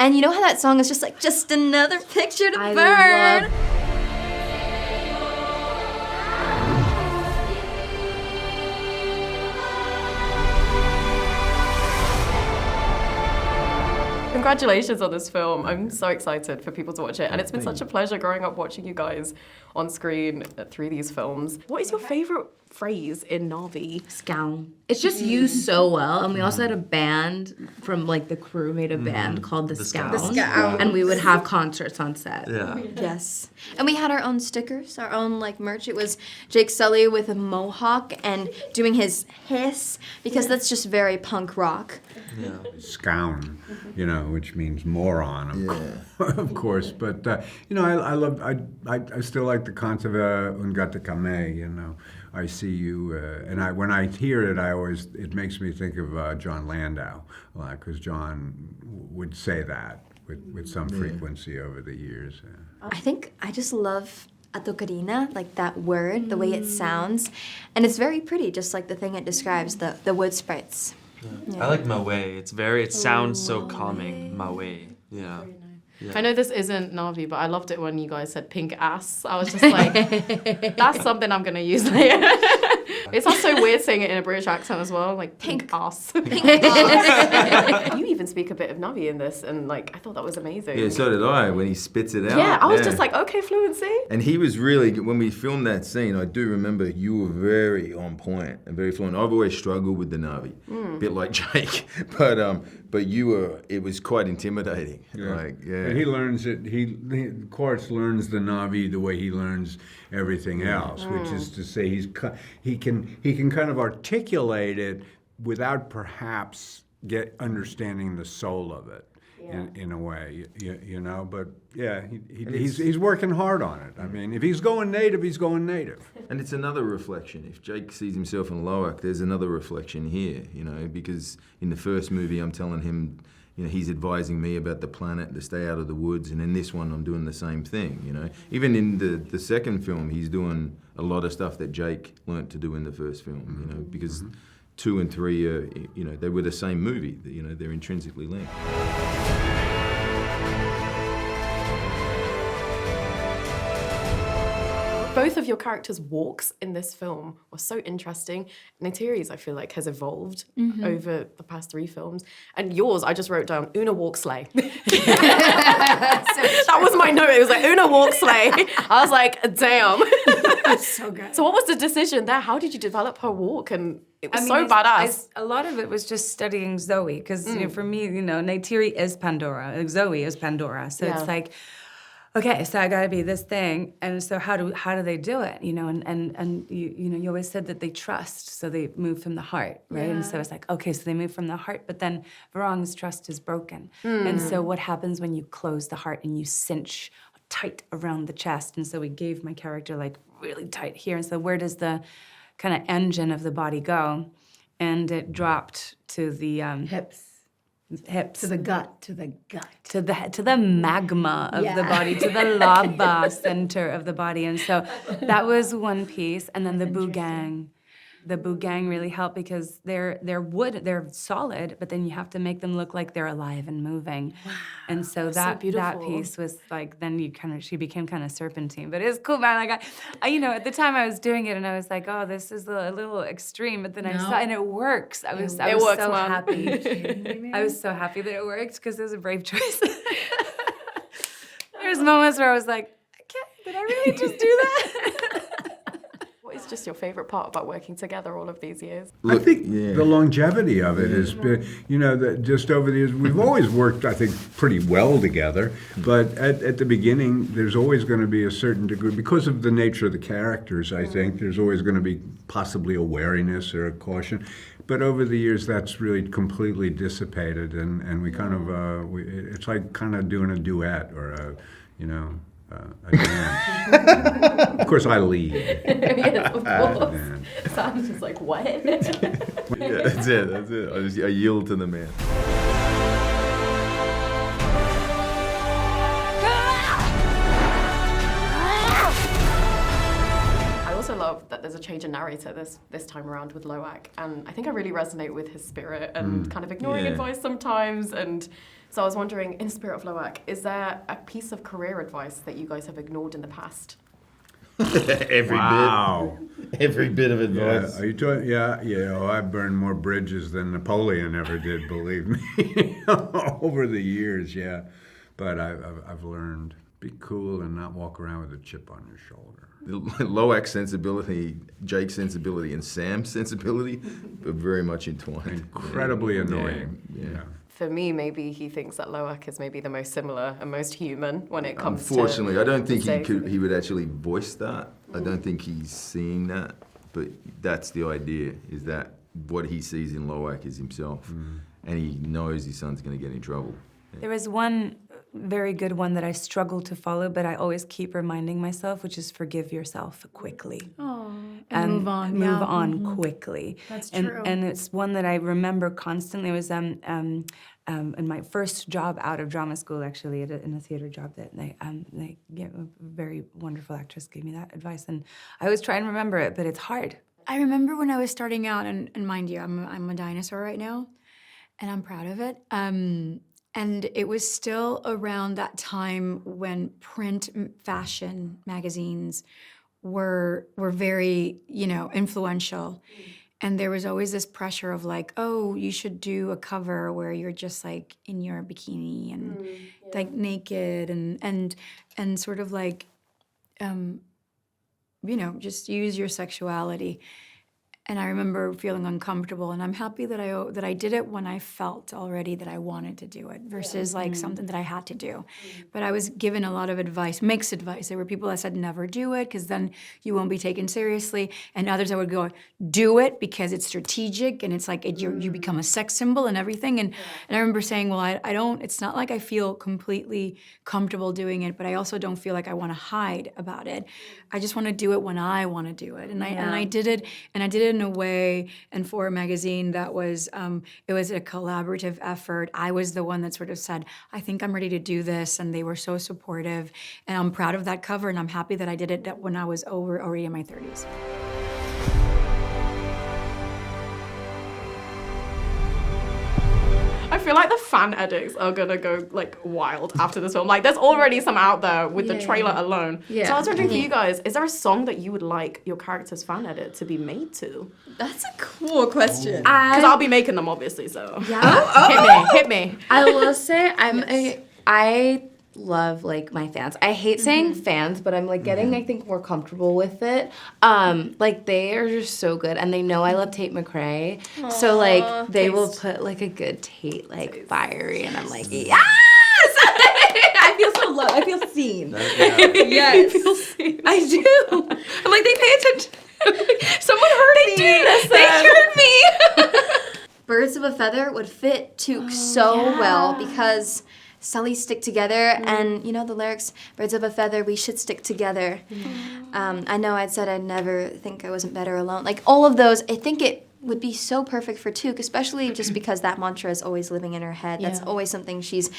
And you know how that song is just like, just another picture to I burn? love- Congratulations on this film. I'm so excited for people to watch it. And it's been such a pleasure growing up watching you guys on screen through these films. What is your favorite phrase in Na'vi? Scowl. It's just used so well. And we also had a band from like the crew made a band called The Scowl. The Scowl. And we would have concerts on set. Yeah. Yes. And we had our own stickers, our own like merch. It was Jake Sully with a mohawk and doing his hiss, because that's just very punk rock. Yeah. Scown, you know, which means moron, of course. But you know, I still like the concept of Ungata Kame. You know, I see you, and when I hear it, it makes me think of John Landau, because John would say that with some frequency over the years. I think I just love Atokarina, like that word, the way it sounds. And it's very pretty, just like the thing it describes, the wood sprites. I like Mawe. It sounds so calming. Mawe. Yeah. I know this isn't Na'vi, but I loved it when you guys said pink ass. I was just like, that's something I'm going to use later. It's also weird saying it in a British accent as well, like pink ass. You even speak a bit of Na'vi in this, and like I thought that was amazing. Yeah, so did I, when he spits it out. Yeah, I was just like, okay, fluency. And he was really, when we filmed that scene, I do remember you were very on point and very fluent. I've always struggled with the Na'vi, a bit like Jake, but you were, it was quite intimidating. And he learns it. Quartz learns the Na'vi the way he learns everything else, which is to say, he can kind of articulate it without perhaps understanding the soul of it in a way, you know. But yeah, he's working hard on it. I mean, if he's going native, he's going native. And it's another reflection. If Jake sees himself in Loak, there's another reflection here, you know, because in the first movie, I'm telling him, you know, he's advising me about the planet, to stay out of the woods, and in this one, I'm doing the same thing, you know. Even in the second film, he's doing a lot of stuff that Jake learnt to do in the first film, you know, because 2 and 3 are, you know, they were the same movie, you know, they're intrinsically linked. Both of your characters' walks in this film were so interesting. Neytiri's, I feel like, has evolved over the past 3 films. And yours, I just wrote down, Una walk slay. That was my note. It was like, Una walk slay. I was like, damn. That's so good. So what was the decision there? How did you develop her walk? And it was so badass. A lot of it was just studying Zoe, because you know, for me, you know, Neytiri is Pandora, like Zoe is Pandora. So it's like, okay, so I gotta be this thing, and so how do they do it? You know, and you know, you always said that they trust, so they move from the heart, right? And so it's like, okay, so they move from the heart, but then Varang's trust is broken. And so what happens when you close the heart and you cinch tight around the chest? And so we gave my character like really tight here, and so where does the kind of engine of the body go? And it dropped to the hips. To the gut. To the magma of the body, to the lava center of the body. And so that was one piece. And then the Bugang. The Bugang really helped because they're wood, they're solid, but then you have to make them look like they're alive and moving. Wow, and so that piece was like, then she became kind of serpentine. But it was cool, man. Like I, you know, at the time I was doing it and I was like, oh, this is a little extreme. But then I saw, and it works. I was so happy. I was so happy that it worked because it was a brave choice. There's moments where I was like, did I really just do that? What is just your favorite part about working together all of these years? I think the longevity of it is, you know, that just over the years, we've always worked, I think, pretty well together. But at the beginning, there's always going to be a certain degree, because of the nature of the characters, I think, there's always going to be possibly a wariness or a caution. But over the years, that's really completely dissipated, and we kind of, it's like kind of doing a duet or a, you know, a dance. Of course, I lead. Yes, of course. Sam's just like, what? Yeah, that's it. I yield to the man. I also love that there's a change in narrator this time around with Loak, and I think I really resonate with his spirit and kind of ignoring advice sometimes and So I was wondering, in Spirit of Loak, is there a piece of career advice that you guys have ignored in the past? Wow. Every bit of Yeah, advice. are you talking? Yeah. Oh, I burned more bridges than Napoleon ever did. Believe me, over the years. Yeah, but I've learned be cool and not walk around with a chip on your shoulder. Loak's sensibility, Jake's sensibility, and Sam's sensibility are very much entwined. Incredibly annoying. Yeah. For me, maybe he thinks that Loak is maybe the most similar and most human when it comes to... Unfortunately, I don't think Jake. he would actually voice that. I don't think he's seeing that. But that's the idea, is that what he sees in Loak is himself. And he knows his son's going to get in trouble. There was one very good one that I struggle to follow, but I always keep reminding myself, which is forgive yourself quickly. And move on. Move Yeah. on quickly. That's and, true. And it's one that I remember constantly. It was in my first job out of drama school, actually, in a theater job that a very wonderful actress gave me that advice, and I always try and remember it, but it's hard. I remember when I was starting out, and mind you, I'm a dinosaur right now, and I'm proud of it. And it was still around that time when print fashion magazines were very, influential. And there was always this pressure of like, oh, you should do a cover where you're just like in your bikini and like naked and sort of like, just use your sexuality. And I remember feeling uncomfortable, and I'm happy that I did it when I felt already that I wanted to do it versus like something that I had to do. But I was given a lot of advice, mixed advice. There were people that said never do it because then you won't be taken seriously, and others that would go do it because it's strategic and it's like you become a sex symbol and everything. And I remember saying, well, I don't. It's not like I feel completely comfortable doing it, but I also don't feel like I want to hide about it. I just want to do it when I want to do it, and I did it, and I did it in a way and for a magazine that was, it was a collaborative effort. I was the one that sort of said, I think I'm ready to do this, and they were so supportive, and I'm proud of that cover, and I'm happy that I did it when I was already in my 30s. I feel like the fan edits are gonna go like wild after this film. Like, there's already some out there with the trailer alone. Yeah. So I was wondering for you guys, is there a song that you would like your character's fan edit to be made to? That's a cool question. Because I'll be making them, obviously. So hit me. I will say I love like my fans. I hate saying fans, but I'm like getting I think more comfortable with it. Like they are just so good, and they know I love Tate McRae. So like they will put like a good Tate like fiery, and I'm like yes. I feel so loved. I feel seen. Yes, I feel seen. I do. I'm like they pay attention. Someone heard me. They heard me. Birds of a Feather would fit Took so well because Sully stick together, and the lyrics, birds of a feather, we should stick together. I know I'd said I'd never think I wasn't better alone. Like all of those, I think it would be so perfect for Took, especially just because that mantra is always living in her head. That's always something she's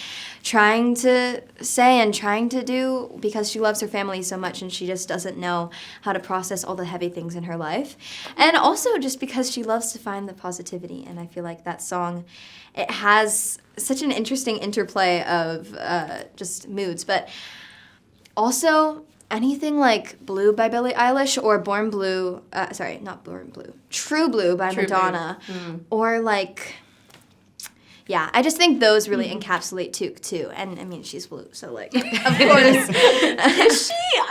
trying to say and trying to do because she loves her family so much and she just doesn't know how to process all the heavy things in her life. And also just because she loves to find the positivity, and I feel like that song, it has such an interesting interplay of just moods, but also anything like Blue by Billie Eilish or Born Blue, not Born Blue, True Blue by Madonna, or like, yeah, I just think those really encapsulate Took too, and I mean she's blue, so like, of course,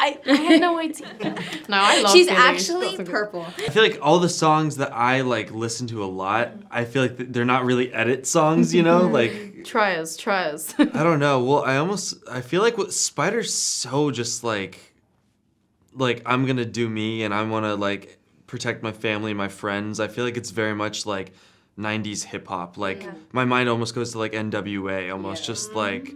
I had no idea. No, I love she's Billie. actually That's a good- purple. I feel like all the songs that I like listen to a lot, I feel like they're not really edit songs, like Try us. I don't know. Well, I feel like what Spider's so just like I'm gonna do me and I wanna like protect my family and my friends. I feel like it's very much like 90s hip hop. Like my mind almost goes to like NWA, almost just like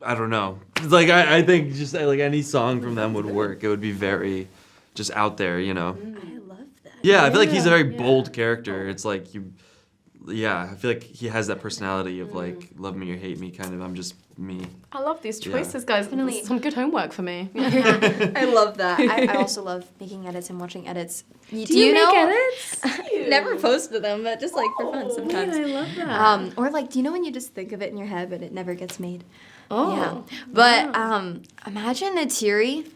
I don't know. Like I think just like any song from them would work. It would be very just out there, I love that. Yeah, I feel like he's a very bold character. It's like I feel like he has that personality of like love me or hate me kind of. I'm just me. I love these choices, guys. Definitely. Some good homework for me. I love that. I also love making edits and watching edits. Do you you make know? edits? never posted them, but just like for fun sometimes. I love that. Or like, do you know when you just think of it in your head, but it never gets made? Oh. Yeah. But imagine Neytiri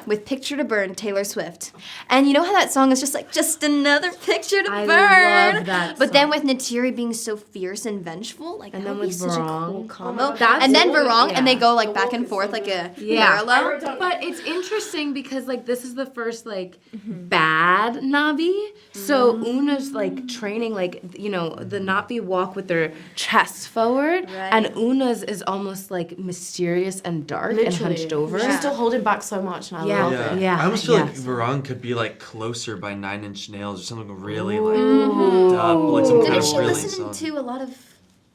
with Picture to Burn, Taylor Swift. And you know how that song is just like, just another picture to I burn? love that But then with Neytiri being so fierce and vengeful, like, And that then would be with such a Varong. cool combo. That's And then what- Varong, and they yeah. go like back and forth like a parallel. But it's interesting because like this is the first like bad Navi. So Una's like training like the Navi walk with their chests forward, and Una's is almost like mysterious and dark and hunched over. She's still holding back so much, and I Yeah. love it. Yeah. I almost feel like yes. Varong could be like closer by 9 Inch Nails or something really like up, like some kind Didn't of she really listen song. to a lot of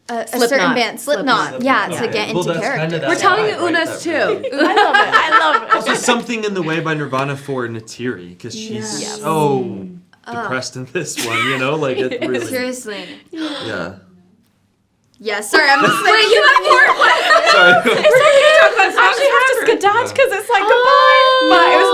a Slipknot. certain band, Slipknot, yeah, to get Well, into that's character. kinda that We're telling vibe, you right? Una's That too. really- I love it. Also, Something in the Way by Nirvana for Neytiri, because she's so depressed in this one, like it really. Seriously. Yeah. Yeah, sorry, I'm just like, Sorry. I actually have to skedaddle because it's like goodbye. But it was